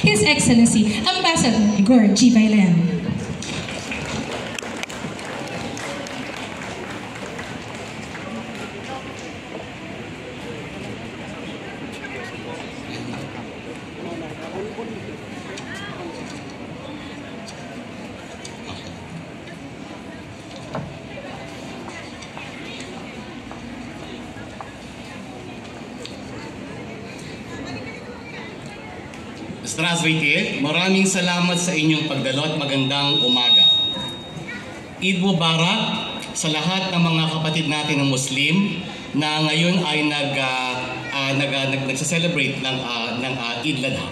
His Excellency, Ambassador Igor G. Bailen. Здравствуйте, maraming salamat sa inyong pagdalo at magandang umaga. Eid Mubarak sa lahat ng mga kapatid natin ng Muslim na ngayon ay nagsa-celebrate ng Eid Ladha.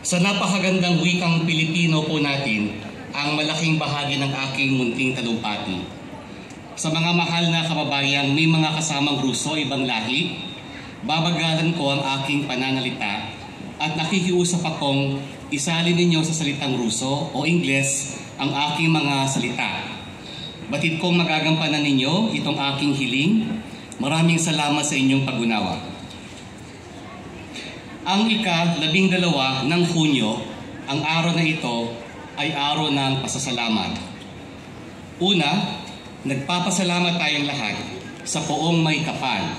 Sa napakagandang wikang Pilipino po natin ang malaking bahagi ng aking munting talumpati. Sa mga mahal na kababayan, may mga kasamang Ruso, ibang lahi, babagalan ko ang aking pananalita at nakikiusap akong isalin ninyo sa salitang Ruso o Ingles ang aking mga salita. Batid kong magagampanan ninyo itong aking hiling. Maraming salamat sa inyong pag-unawa. Ang ika-12 ng Hunyo, ang araw na ito ay araw ng pasasalamat. Una, nagpapasalamat tayong lahat sa poong may kapal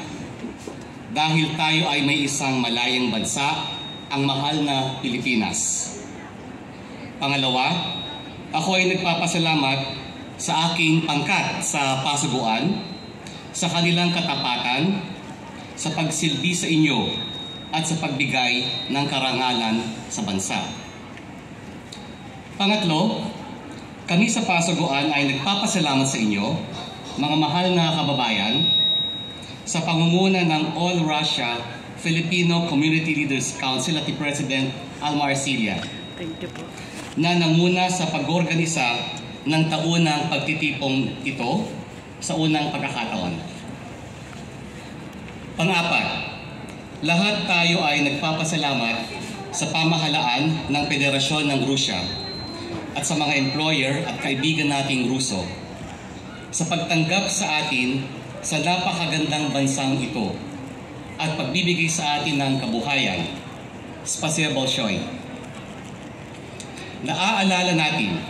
dahil tayo ay may isang malayang bansa, ang mahal na Pilipinas. Pangalawa, ako ay nagpapasalamat sa aking pangkat sa pasuguan, sa kanilang katapatan, sa pagsilbi sa inyo at sa pagbigay ng karangalan sa bansa. Pangatlo, kami sa pasuguan ay nagpapasalamat sa inyo, mga mahal na kababayan, sa pangunguna ng All Russia Filipino Community Leaders Council at ni President Alma Arcilla na nanguna sa pag-organisa ng taunang pagtitipong ito sa unang pagkakataon. Pang-apat, lahat tayo ay nagpapasalamat sa pamahalaan ng Federasyon ng Rusya at sa mga employer at kaibigan nating Ruso sa pagtanggap sa atin sa napakagandang bansang ito at pagbibigay sa atin ng kabuhayan. Spasibo Bolshoi. Naaalala natin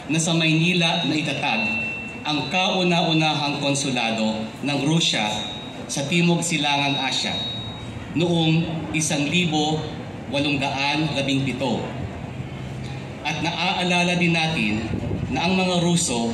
na sa Maynila na itatag ang kauna-unahang konsulado ng Rusya sa Timog Silangang Asya noong 1817. At naaalala din natin na ang mga Ruso